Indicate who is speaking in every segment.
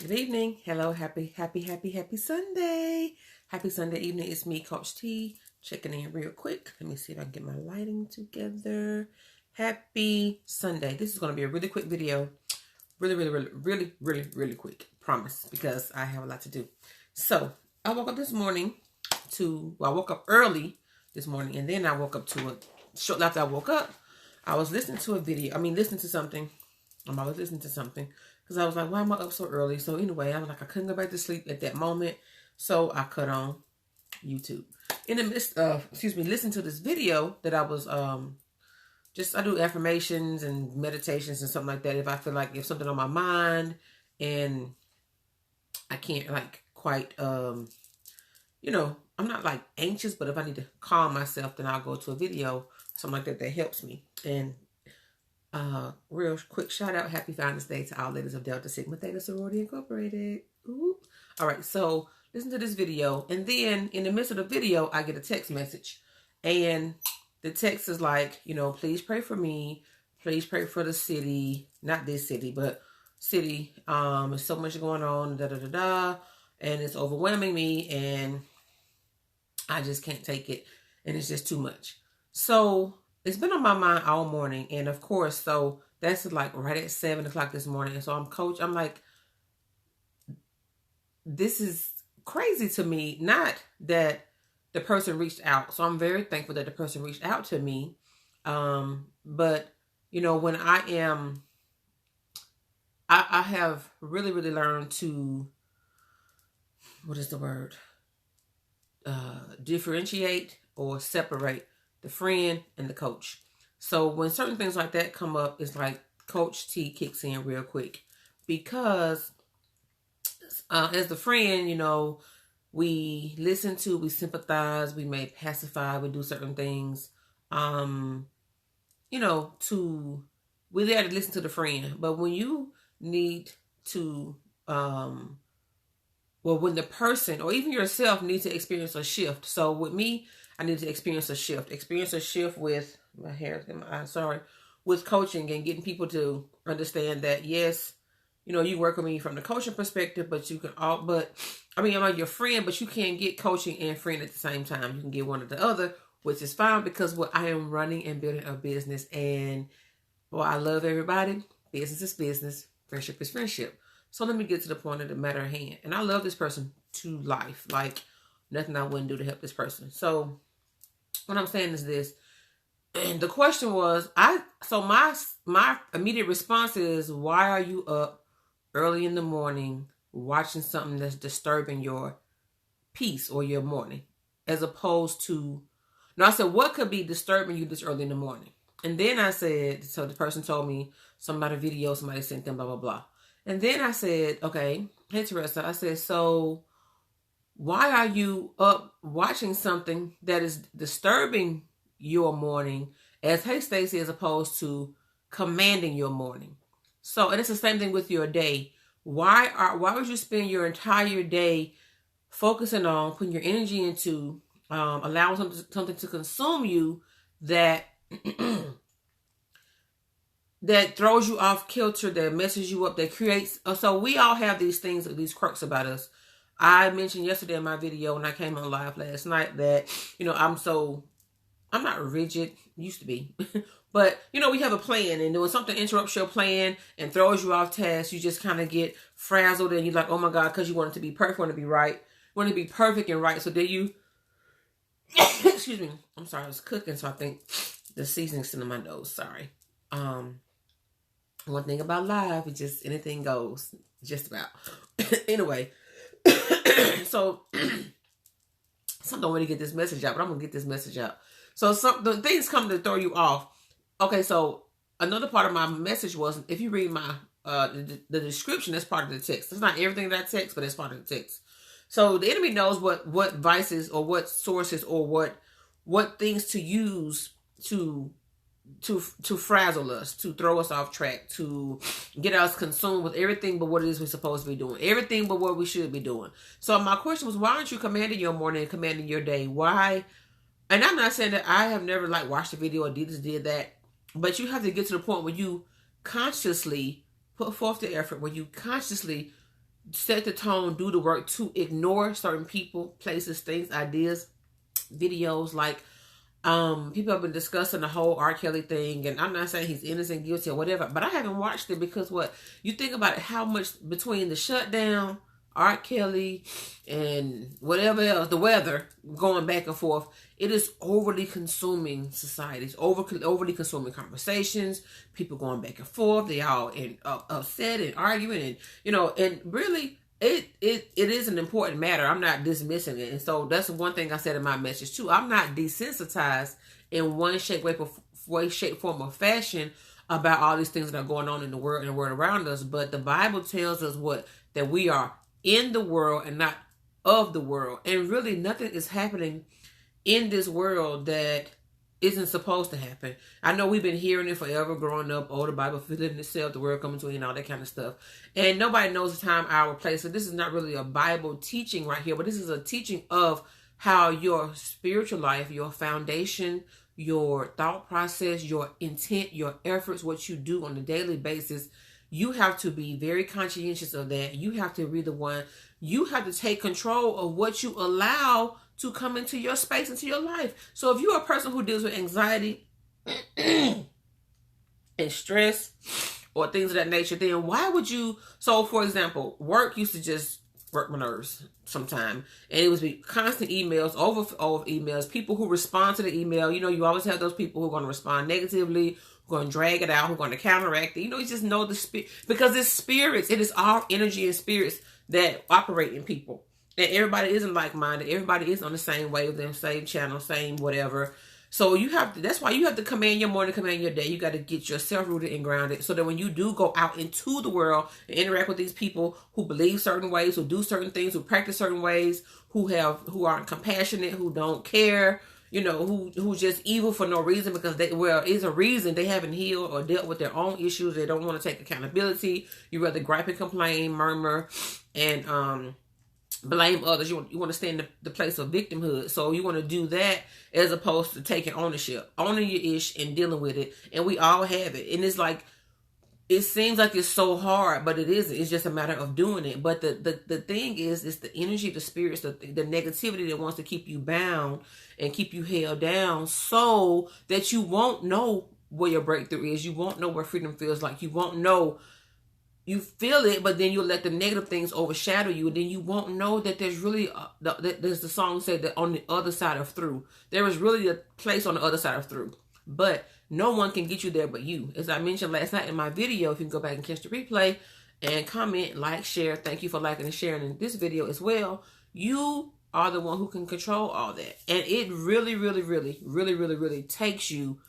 Speaker 1: Good evening. Hello. Happy Sunday. Happy Sunday evening. It's me, Coach T, checking in real quick. Let me see if I can get my lighting together. Happy Sunday. This is going to be a really quick video. Really quick. Promise. Because I have a lot to do. So, I woke up this morning I woke up early this morning, and then I woke up shortly after I woke up, I was listening to listening to something. I was listening to something. Because I was like, why am I up so early? So anyway, I was like, I couldn't go back to sleep at that moment. So I cut on YouTube. In the midst of, listening to this video that I was, I do affirmations and meditations and something like that. If I feel like if something on my mind and I can't quite, I'm not like anxious, but if I need to calm myself, then I'll go to a video, something like that helps me. And real quick shout out, happy Founders Day to all ladies of Delta Sigma Theta Sorority Incorporated. Ooh. All right, so listen to this video, and then in the midst of the video, I get a text message, and the text is like, please pray for me, please pray for the city, not this city, but city. There's so much going on, and it's overwhelming me, and I just can't take it, and it's just too much. So it's been on my mind all morning. And of course, so that's like right at 7 o'clock this morning. And so I'm like, this is crazy to me. Not that the person reached out. So I'm very thankful that the person reached out to me. But when I have really learned to, what is the word? Differentiate or separate the friend and the coach. So when certain things like that come up, it's like Coach T kicks in real quick, because as the friend, we listen to, we sympathize, we may pacify, we do certain things, we're there to listen to the friend. But when you need to, when the person or even yourself need to experience a shift. So with me, I need to experience a shift with with coaching and getting people to understand that, yes, you work with me from the coaching perspective, but I'm your friend, but you can't get coaching and friend at the same time. You can get one or the other, which is fine, because I am running and building a business, and I love everybody. Business is business. Friendship is friendship. So let me get to the point of the matter at hand. And I love this person to life. Like, nothing I wouldn't do to help this person. So what I'm saying is this. And the question was, my immediate response is, why are you up early in the morning watching something that's disturbing your peace or your morning? As opposed to, I said, what could be disturbing you this early in the morning? And then I said, so the person told me something about a video somebody sent them, blah, blah, blah. And then I said, okay, hey, Teresa, I said, so why are you up watching something that is disturbing your morning, as hey, Stacey, as opposed to commanding your morning? So, and it's the same thing with your day. Why would you spend your entire day focusing on putting your energy into allowing something to consume you that that throws you off kilter, that messes you up, that creates... So we all have these things, these quirks about us. I mentioned yesterday in my video when I came on live last night that, I'm not rigid, used to be. But, we have a plan, and when something interrupts your plan and throws you off task, you just kind of get frazzled, and you're like, oh my God, because you want it to be perfect, want it to be right, want it to be perfect and right. So then you... Excuse me. I'm sorry, I was cooking, so I think the seasoning's still in my nose. Sorry. One thing about live, it just, anything goes, just about. Anyway, so some don't want to get this message out, but I'm gonna get this message out. So the things come to throw you off. Okay, so another part of my message was, if you read my the description, that's part of the text. It's not everything that I text, but it's part of the text. So the enemy knows what vices or what sources or what things to use to frazzle us, to throw us off track, to get us consumed with everything but what it is we're supposed to be doing, everything but what we should be doing. So my question was, why aren't you commanding your morning and commanding your day? Why? And I'm not saying that I have never watched a video or did that, but you have to get to the point where you consciously put forth the effort, where you consciously set the tone, do the work to ignore certain people, places, things, ideas, videos. Like, people have been discussing the whole R. Kelly thing, and I'm not saying he's innocent, guilty, or whatever, but I haven't watched it because what you think about it, how much between the shutdown, R. Kelly, and whatever else, the weather going back and forth, it is overly consuming societies, overly consuming conversations, people going back and forth, they all upset and arguing, and and really. It is an important matter. I'm not dismissing it. And so that's one thing I said in my message too. I'm not desensitized in one shape, form, or fashion about all these things that are going on in the world and the world around us. But the Bible tells us that we are in the world and not of the world. And really nothing is happening in this world that isn't supposed to happen. I know we've been hearing it forever growing up. Oh, the Bible fulfilling itself, the world coming to an end, all that kind of stuff. And nobody knows the time, hour, place. So this is not really a Bible teaching right here, but this is a teaching of how your spiritual life, your foundation, your thought process, your intent, your efforts, what you do on a daily basis, you have to be very conscientious of that. You have to be the one. You have to take control of what you allow to come into your space, into your life. So if you're a person who deals with anxiety and stress or things of that nature, then why would you? So for example, work used to just work my nerves sometime, and it was be constant emails over emails, people who respond to the email. You always have those people who are going to respond negatively, who are going to drag it out, who are going to counteract it. You just know the spirit, because it's spirits. It is our energy and spirits that operate in people. And everybody isn't like-minded. Everybody isn't on the same wavelength, same channel, same whatever. So that's why you have to command your morning, command your day. You got to get yourself rooted and grounded so that when you do go out into the world and interact with these people who believe certain ways, who do certain things, who practice certain ways, who aren't compassionate, who don't care, who's just evil for no reason because it's a reason they haven't healed or dealt with their own issues. They don't want to take accountability. You rather gripe and complain, murmur, and blame others. You want to stay in the place of victimhood. So you want to do that as opposed to taking ownership, owning your ish and dealing with it. And we all have it. And it's like, it seems like it's so hard, but it isn't. It's just a matter of doing it. But the thing is, it's the energy, the spirits, the negativity that wants to keep you bound and keep you held down so that you won't know where your breakthrough is. You won't know where freedom feels like. You won't know. You feel it, but then you'll let the negative things overshadow you, and then you won't know that there's really, there's the song said that on the other side of through, there is really a place on the other side of through, but no one can get you there but you. As I mentioned last night in my video, if you can go back and catch the replay and comment, like, share, thank you for liking and sharing in this video as well. You are the one who can control all that, and it really, really, really, really, really, really takes you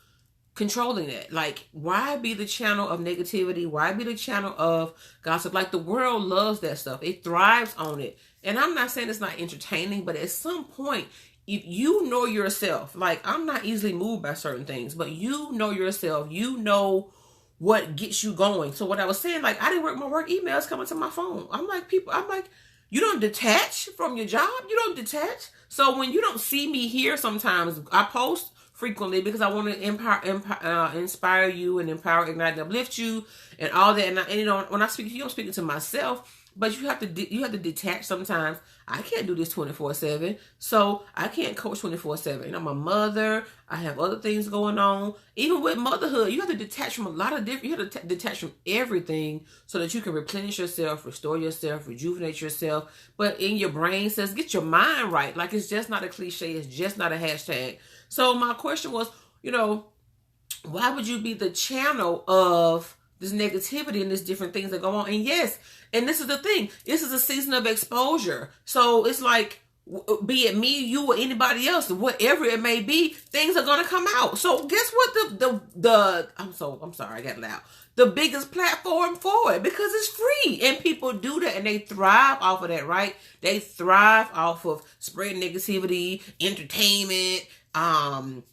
Speaker 1: controlling that. Like, why be the channel of negativity? Why be the channel of gossip? Like, the world loves that stuff. It thrives on it. And I'm not saying it's not entertaining, but at some point, if you know yourself, like, I'm not easily moved by certain things, but you know yourself, you know what gets you going. So what I was saying, like, I didn't work my work emails coming to my phone. I'm like, you don't detach from your job. You don't detach. So when you don't see me here, sometimes I post frequently because I want to inspire you and empower, ignite, and uplift you and all that. And when I speak to you, I'm speaking to myself, but you have to detach sometimes. I can't do this 24/7, so I can't coach 24/7. I'm a mother. I have other things going on. Even with motherhood, you have to detach from a lot of different. You have to detach from everything so that you can replenish yourself, restore yourself, rejuvenate yourself. But in your brain says, get your mind right. Like, it's just not a cliche. It's just not a hashtag. So my question was, why would you be the channel of this negativity and these different things that go on? And yes, and this is the thing, this is a season of exposure. So it's like, be it me, you, or anybody else, whatever it may be, things are going to come out. So guess what? I'm sorry, I got loud. The biggest platform for it, because it's free and people do that and they thrive off of that, right? They thrive off of spreading negativity, entertainment, and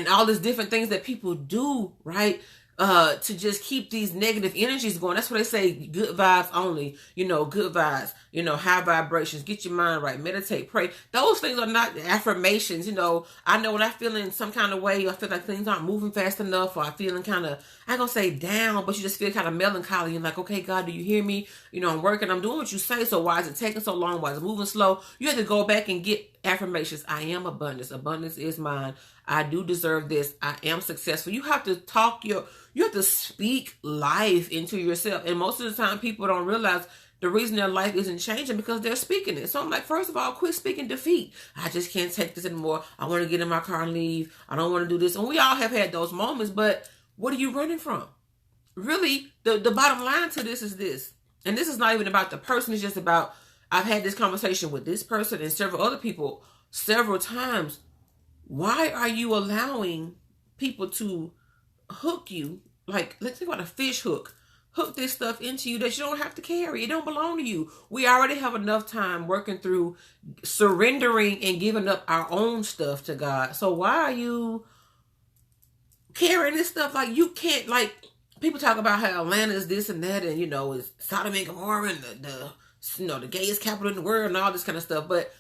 Speaker 1: all these different things that people do, right? to just keep these negative energies going. That's what they say, good vibes only, good vibes, high vibrations, get your mind right, meditate, pray. Those things are not affirmations. I know when I feel in some kind of way, I feel like things aren't moving fast enough, or I feeling kind of, I ain't gonna say down, but you just feel kind of melancholy and like, okay, God, do you hear me? I'm working, I'm doing what you say, so why is it taking so long? Why is it moving slow? You have to go back and get affirmations. I am abundance. Abundance is mine. I do deserve this. I am successful. You have to you have to speak life into yourself. And most of the time people don't realize the reason their life isn't changing because they're speaking it. So I'm like, first of all, quit speaking defeat. I just can't take this anymore. I want to get in my car and leave. I don't want to do this. And we all have had those moments, but what are you running from? Really, the bottom line to this is this. And this is not even about the person. It's just about, I've had this conversation with this person and several other people several times. Why are you allowing people to hook you? Like, let's think about a fish hook. Hook this stuff into you that you don't have to carry. It don't belong to you. We already have enough time working through surrendering and giving up our own stuff to God. So why are you carrying this stuff? Like, you can't, like, people talk about how Atlanta is this and that, and it's Sodom and Gomorrah and the gayest capital in the world and all this kind of stuff. But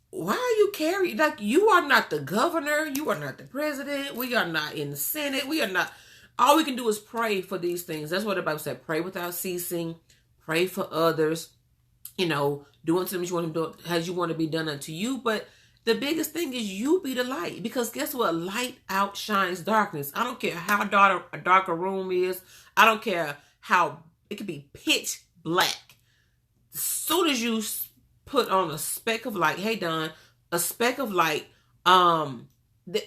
Speaker 1: why are you carrying, like, you are not the governor, you are not the president, we are not in the Senate, we are not, all we can do is pray for these things. That's what the Bible said, pray without ceasing, pray for others, do unto them as you want to do, as you want to be done unto you. But the biggest thing is you be the light, because guess what? Light outshines darkness. I don't care how dark a room is. I don't care how, it could be pitch black. As soon as you put on a speck of light, hey Don, a speck of light,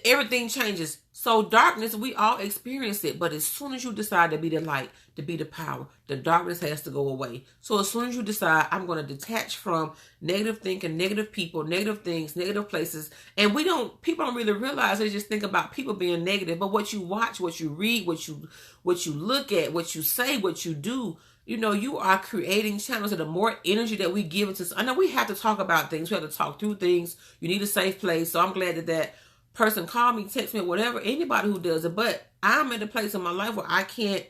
Speaker 1: everything changes. So darkness, we all experience it, but as soon as you decide to be the light, to be the power, the darkness has to go away. So as soon as you decide, I'm going to detach from negative thinking, negative people, negative things, negative places, and people don't really realize, they just think about people being negative, but what you watch, what you read, what you look at, what you say, what you do, you are creating channels. And the more energy that we give into, I know we have to talk about things. We have to talk through things. You need a safe place. So I'm glad that person called me, text me, whatever, anybody who does it. But I'm at a place in my life where I can't,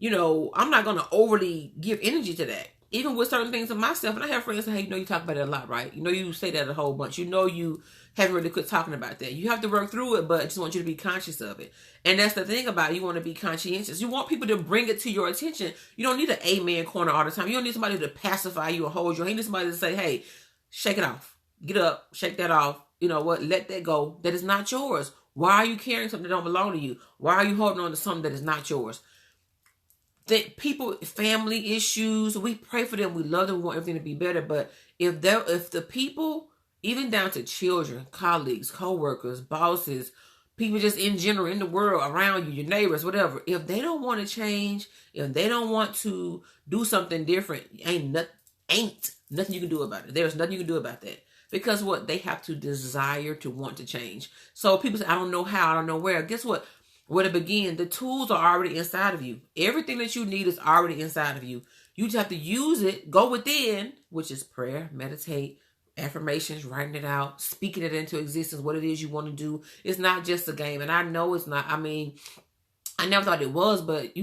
Speaker 1: I'm not going to overly give energy to that. Even with certain things in myself. And I have friends say, hey, you talk about it a lot, right? You say that a whole bunch. You haven't really quit talking about that. You have to work through it, but I just want you to be conscious of it. And that's the thing about it. You want to be conscientious. You want people to bring it to your attention. You don't need an amen corner all the time. You don't need somebody to pacify you or hold you. You need somebody to say, hey, shake it off. Get up. Shake that off. You know what? Let that go. That is not yours. Why are you carrying something that don't belong to you? Why are you holding on to something that is not yours? That people, family issues, we pray for them. We love them. We want everything to be better. But if the people, even down to children, colleagues, co-workers, bosses, people just in general in the world around you, your neighbors, whatever, if they don't want to change, if they don't want to do something different, ain't nothing you can do about it. There's nothing you can do about that. Because what? They have to desire to want to change. So people say, I don't know how, I don't know where. Guess what? Where to begin? The tools are already inside of you. Everything that you need is already inside of you. You just have to use it, go within, which is prayer, meditate, affirmations, writing it out, speaking it into existence, what it is you want to do. It's not just a game. And I know it's not. I mean, I never thought it was, but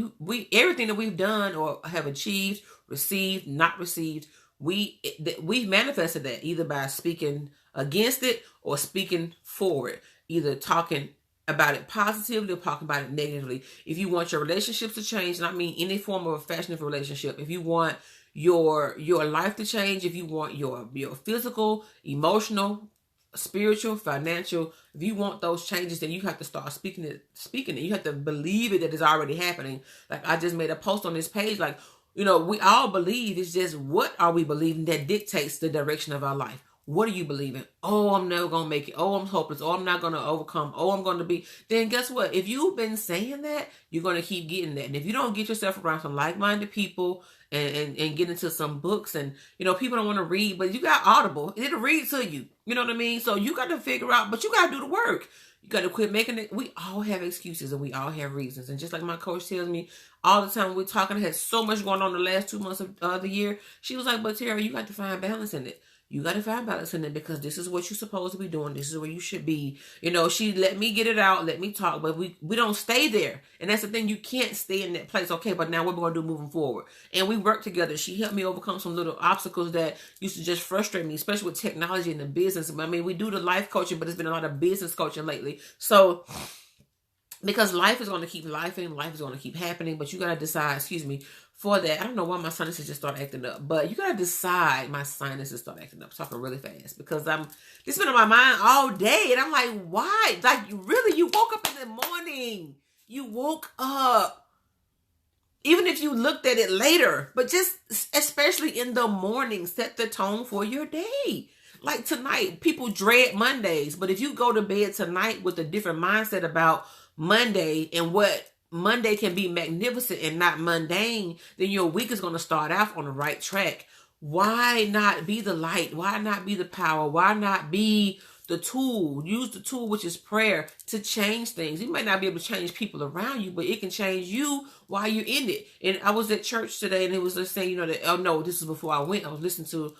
Speaker 1: everything that we've done or have achieved, received, not received, we've manifested that either by speaking against it or speaking for it, either talking about it positively or talking about it negatively. If you want your relationships to change, and I mean any form of affectionate relationship, if you want your life to change, if you want your physical, emotional, spiritual, financial, if you want those changes, then you have to start speaking it. You have to believe it that it's already happening. Like I just made a post on this page, like, we all believe. It's just what are we believing that dictates the direction of our life. What are you believing? Oh, I'm never going to make it. Oh, I'm hopeless. Oh, I'm not going to overcome. Oh, I'm going to be. Then guess what? If you've been saying that, you're going to keep getting that. And if you don't get yourself around some like-minded people and get into some books, and, people don't want to read, but you got Audible. It'll read to you. You know what I mean? So you got to figure out, but you got to do the work. You got to quit making it. We all have excuses and we all have reasons. And just like my coach tells me all the time, we're talking, I had so much going on the last 2 months of the year. She was like, but Terra, you got to find balance in it. You got to find balance in it, because this is what you're supposed to be doing. This is where you should be. You know, she let me get it out, let me talk, but we don't stay there. And that's the thing. You can't stay in that place. Okay, but now what we're going to do moving forward? And we work together. She helped me overcome some little obstacles that used to just frustrate me, especially with technology and the business. I mean, we do the life coaching, but it's been a lot of business coaching lately. So, because life is going to keep lifing, life is going to keep happening, but you got to decide, for that. I don't know why my sinuses just start acting up, but you got to decide. My sinuses start acting up, talking really fast, because it's been on my mind all day, and I'm like, why? Like, really, you woke up in the morning. You woke up. Even if you looked at it later, but just especially in the morning, set the tone for your day. Like tonight, people dread Mondays, but if you go to bed tonight with a different mindset about Monday and what Monday can be magnificent and not mundane, then your week is going to start off on the right track. Why not be the light? Why not be the power? Why not be the tool? Use the tool, which is prayer, to change things. You might not be able to change people around you, but it can change you while you're in it. And I was at church today, and it was just saying, this is before I went. I was listening to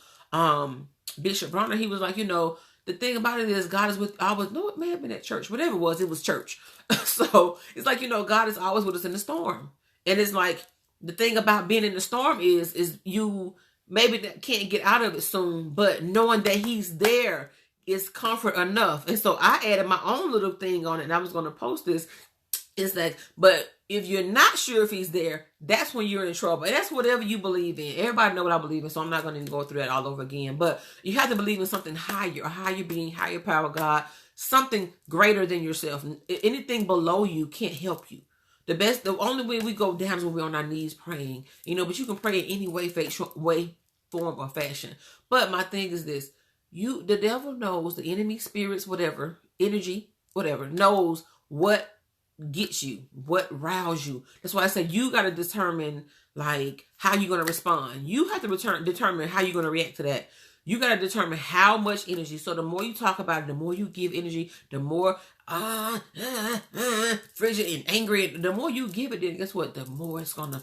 Speaker 1: Bishop Bronner. He was like, the thing about it is God is with, it may have been at church, whatever it was church. So it's like, God is always with us in the storm. And it's like, the thing about being in the storm is you maybe can't get out of it soon, but knowing that he's there is comfort enough. And so I added my own little thing on it, and I was going to post this. It's like, but if you're not sure if he's there, that's when you're in trouble. And that's whatever you believe in. Everybody know what I believe in, so I'm not going to go through that all over again. But you have to believe in something higher, a higher being, higher power, God, something greater than yourself. Anything below you can't help you. The only way we go down is when we're on our knees praying. But you can pray in any way, form, or fashion. But my thing is this. The devil knows, the enemy, spirits, whatever, energy, whatever, knows what gets you, what riles you. That's why I said you got to determine like how you're going to respond. You have to determine how you're going to react to that. You got to determine how much energy. So the more you talk about it, the more you give energy, the more frigid and angry. The more you give it, then guess what? The more it's going to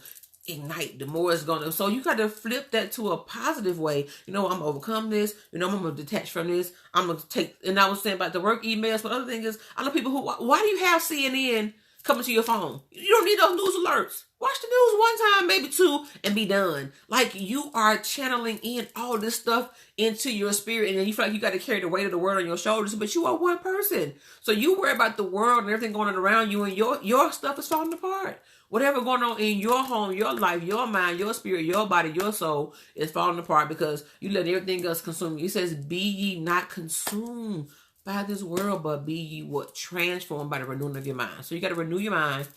Speaker 1: ignite, the more it's gonna. So you got to flip that to a positive way. I'm gonna overcome this. I'm gonna detach from this. I'm gonna take. And I was saying about the work emails, but other thing is, I know people who. Why do you have CNN coming to your phone? You don't need those news alerts. Watch the news one time, maybe two, and be done. Like, you are channeling in all this stuff into your spirit, and then you feel like you got to carry the weight of the world on your shoulders. But you are one person, so you worry about the world and everything going on around you, and your stuff is falling apart. Whatever going on in your home, your life, your mind, your spirit, your body, your soul is falling apart because you let everything else consume you. He says, be ye not consumed by this world, but be ye what? Transformed by the renewing of your mind. So you got to renew your mind.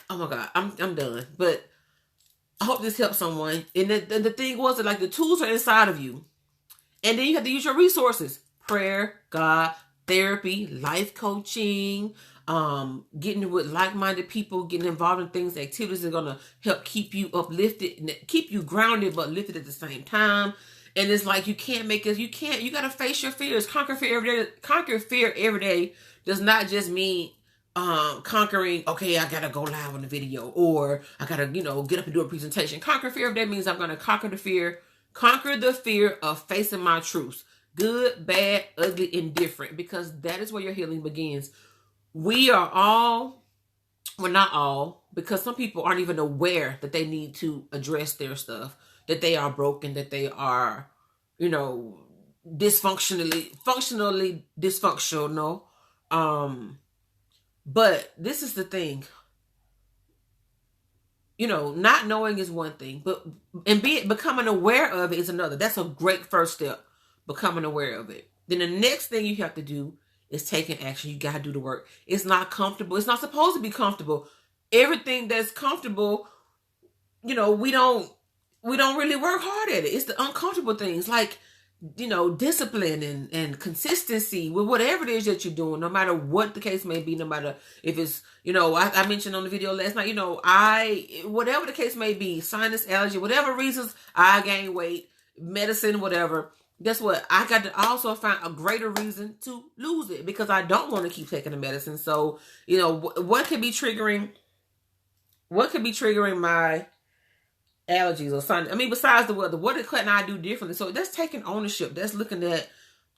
Speaker 1: Oh my God, I'm done. But I hope this helps someone. And the thing was that, like, the tools are inside of you. And then you have to use your resources. Prayer, God, therapy, life coaching, getting with like-minded people, getting involved in things, activities that are going to help keep you uplifted, keep you grounded, but lifted at the same time. And it's like, you got to face your fears. Conquer fear every day does not just mean conquering, okay, I gotta go live on the video, or I gotta, get up and do a presentation. Conquer fear every day means I'm gonna conquer the fear of facing my truths. Good, bad, ugly, indifferent, because that is where your healing begins. We're not all, because some people aren't even aware that they need to address their stuff, that they are broken, that they are, functionally dysfunctional. But this is the thing, not knowing is one thing, and becoming aware of it is another. That's a great first step, becoming aware of it. Then the next thing you have to do is taking action. You got to do the work. It's not comfortable. It's not supposed to be comfortable. Everything that's comfortable, we don't really work hard at it. It's the uncomfortable things, like, discipline and consistency with whatever it is that you're doing, no matter what the case may be, no matter if it's, I mentioned on the video last night, whatever the case may be, sinus, allergy, whatever reasons I gain weight, medicine, whatever, guess what? I got to also find a greater reason to lose it, because I don't want to keep taking the medicine. So, what could be triggering my allergies or something. I mean, besides the weather, what can I do differently? So that's taking ownership. That's looking at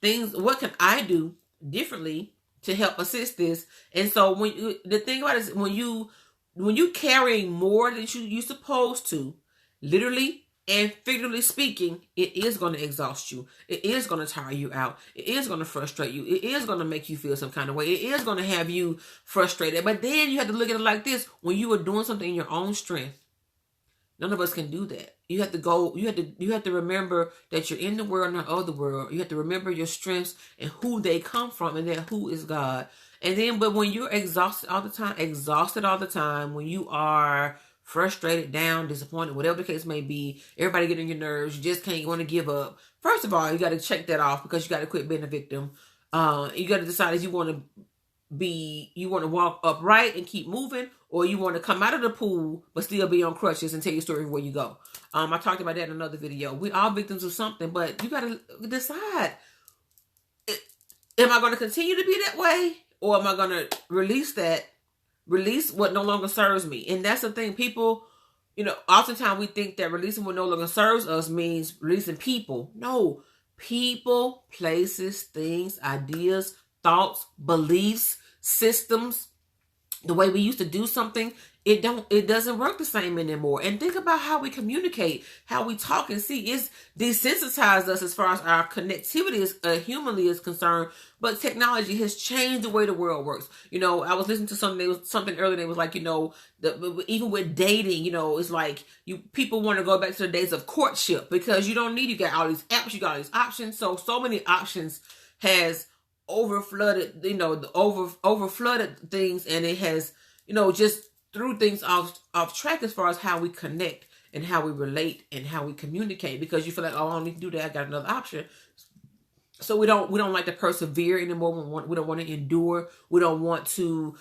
Speaker 1: things. What can I do differently to help assist this? And so the thing about it is when you carrying more than you supposed to, literally and figuratively speaking, it is going to exhaust you. It is going to tire you out. It is going to frustrate you. It is going to make you feel some kind of way. It is going to have you frustrated. But then you have to look at it like this: when you are doing something in your own strength, none of us can do that. You have to go, you have to remember that you're in the world, not of the world. You have to remember your strengths and who they come from, and that who is God. And then, but when you're exhausted all the time, when you are frustrated, down, disappointed, whatever the case may be, everybody getting your nerves, you just can't want to give up. First of all, you got to check that off, because you got to quit being a victim. You got to decide if you want to walk upright and keep moving, or you want to come out of the pool but still be on crutches and tell your story where you go. I talked about that in another video. We all victims of something, but you got to decide: am I going to continue to be that way, or am I going to release what no longer serves me? And that's the thing. People, oftentimes we think that releasing what no longer serves us means releasing people. No, people, places, things, ideas, thoughts, beliefs, systems, the way we used to do something, it doesn't work the same anymore. And think about how we communicate, how we talk and see. It's desensitized us as far as our connectivity is humanly is concerned. But technology has changed the way the world works. I was listening to something earlier. They was like, even with dating, it's like people want to go back to the days of courtship, because you got all these apps, you got all these options. So many options has overflooded, overflooded things, and it has, just threw things off track as far as how we connect and how we relate and how we communicate, because you feel like, oh, I don't need to do that, I got another option. So we don't like to persevere anymore. We don't want to endure. We don't want to,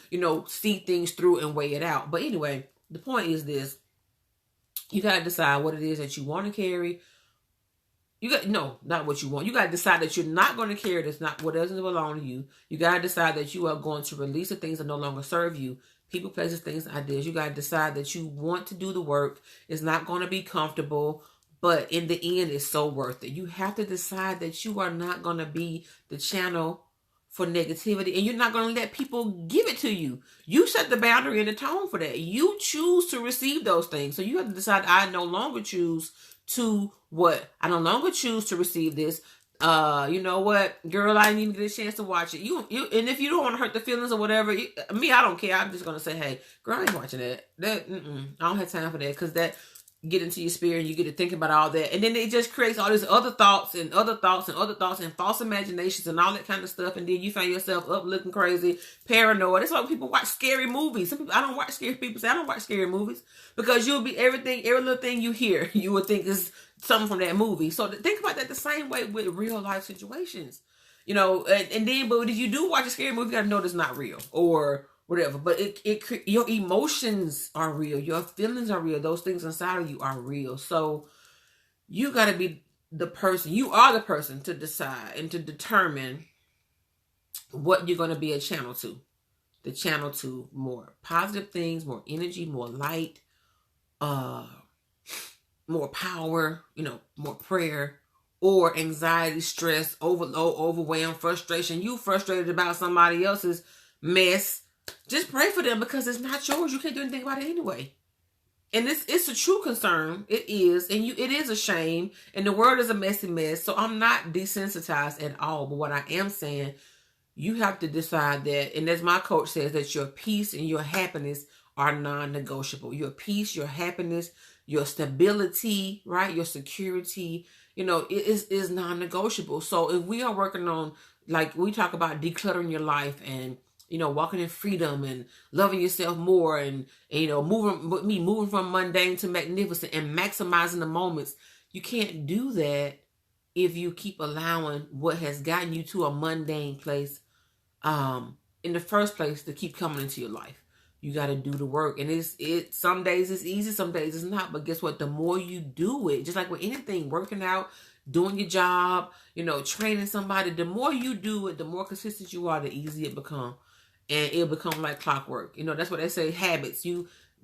Speaker 1: see things through and weigh it out. But anyway, the point is this: you got to decide what it is that you want to carry. Not what you want. You got to decide that you're not going to carry that's not what doesn't belong to you. You got to decide that you are going to release the things that no longer serve you. People, places, things, ideas. You got to decide that you want to do the work. It's not going to be comfortable, but in the end, it's so worth it. You have to decide that you are not going to be the channel for negativity, and you're not going to let people give it to you. You set the boundary and the tone for that. You choose to receive those things. So you have to decide, I no longer choose to I no longer choose to receive this. You know what, girl, I didn't even get a chance to watch it. You and if you don't want to hurt the feelings or whatever, I don't care. I'm just gonna say, hey, girl, I ain't watching that. I don't have time for that, because that get into your spirit and you get to thinking about all that, and then it just creates all these other thoughts and other thoughts and other thoughts and false imaginations and all that kind of stuff, and then you find yourself up looking crazy, paranoid. That's why people watch scary movies. Some people, I don't watch scary people say I don't watch scary movies, because you'll be every little thing you hear, you would think is something from that movie. So think about that the same way with real life situations, and then, but if you do watch a scary movie, you gotta know it's not real or whatever. But your emotions are real, your feelings are real, those things inside of you are real. So you got to be the person. You are the person to decide and to determine what you're going to be a channel to. The channel to more positive things, more energy, more light, more power, more prayer, or anxiety, stress, overload, overwhelm, frustration. You frustrated about somebody else's mess. Just pray for them, because it's not yours. You can't do anything about it anyway. And it's a true concern. It is. And it is a shame. And the world is a messy mess. So I'm not desensitized at all. But what I am saying, you have to decide that, and as my coach says, that your peace and your happiness are non-negotiable. Your peace, your happiness, your stability, right? Your security, it is non-negotiable. So if we are working on, like we talk about decluttering your life and, walking in freedom and loving yourself more and moving from mundane to magnificent and maximizing the moments. You can't do that if you keep allowing what has gotten you to a mundane place, in the first place, to keep coming into your life. You got to do the work. And some days it's easy, some days it's not. But guess what? The more you do it, just like with anything, working out, doing your job, training somebody, the more you do it, the more consistent you are, the easier it becomes. And it'll become like clockwork. That's what they say, habits.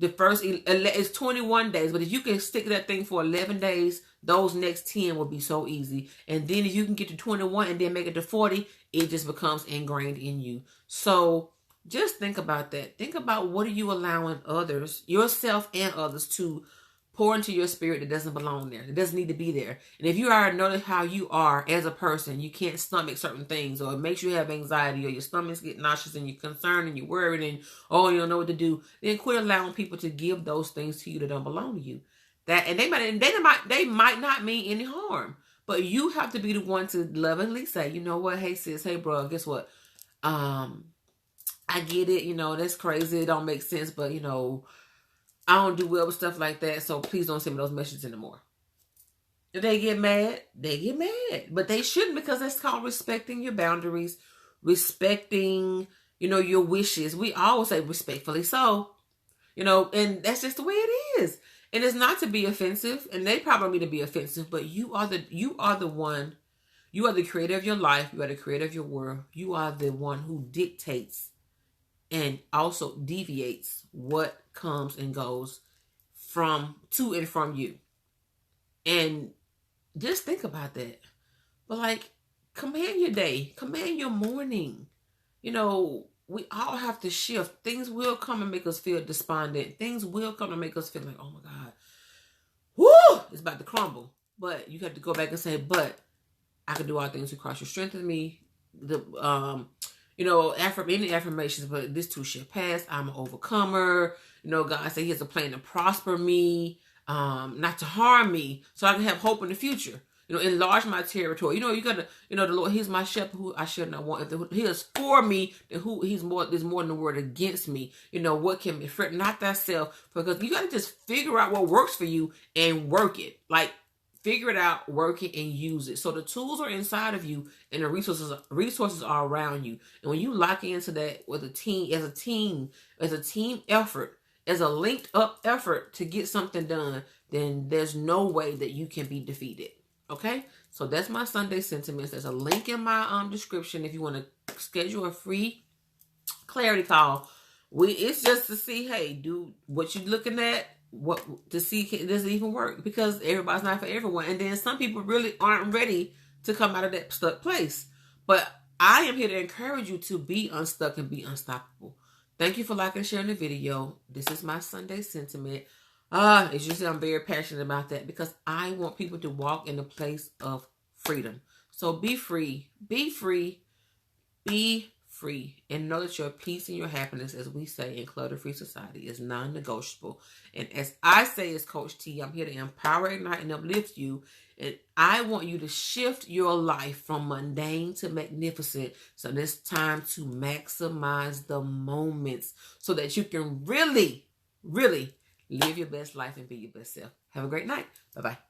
Speaker 1: The first it's 21 days, but if you can stick to that thing for 11 days, those next 10 will be so easy. And then if you can get to 21 and then make it to 40, it just becomes ingrained in you. So just think about that. Think about, what are you allowing others, yourself and others, to pour into your spirit that doesn't belong there. It doesn't need to be there. And if you already know how you are as a person, you can't stomach certain things, or it makes you have anxiety, or your stomachs get nauseous, and you're concerned and you're worried, and you don't know what to do, then quit allowing people to give those things to you that don't belong to you. And they might not mean any harm, but you have to be the one to lovingly say, you know what, hey sis, hey bro, guess what? I get it, that's crazy, it don't make sense, but I don't do well with stuff like that, so please don't send me those messages anymore. If they get mad, they get mad. But they shouldn't, because that's called respecting your boundaries, respecting, your wishes. We always say respectfully so, and that's just the way it is. And it's not to be offensive, and they probably mean to be offensive, but you are the one, you are the creator of your life, you are the creator of your world, you are the one who dictates and also deviates what comes and goes to and from you. And just think about that. But command your day, command your morning. We all have to shift. Things will come and make us feel despondent. Things will come and make us feel like, oh my God, whoo, it's about to crumble. But you have to go back and say, but I can do all things through Christ who strengthens me. Any affirmations, but this too shall pass. I'm an overcomer. God said He has a plan to prosper me, not to harm me, so I can have hope in the future. Enlarge my territory. You gotta, the Lord, He's my shepherd who I should not want. If He is for me, then there's more than the word against me. What can be fret not thyself, because you gotta just figure out what works for you and work it. Figure it out, work it, and use it. So the tools are inside of you, and the resources are around you. And when you lock into that as a team effort, as a linked up effort to get something done, then there's no way that you can be defeated. Okay? So that's my Sunday sentiments. There's a link in my description if you want to schedule a free clarity call. It's just to see, hey, do what you're looking at, to see, does it even work? Because everybody's not for everyone, and then some people really aren't ready to come out of that stuck place. But I am here to encourage you to be unstuck and be unstoppable. Thank you for liking and sharing the video. This is my Sunday sentiment. As you see, I'm very passionate about that, because I want people to walk in a place of freedom. So be free, be free, be free, and know that your peace and your happiness, as we say in clutter-free society, is non-negotiable. And as I say as Coach T, I'm here to empower, ignite, and uplift you. And I want you to shift your life from mundane to magnificent. So it's time to maximize the moments so that you can really, really live your best life and be your best self. Have a great night. Bye-bye.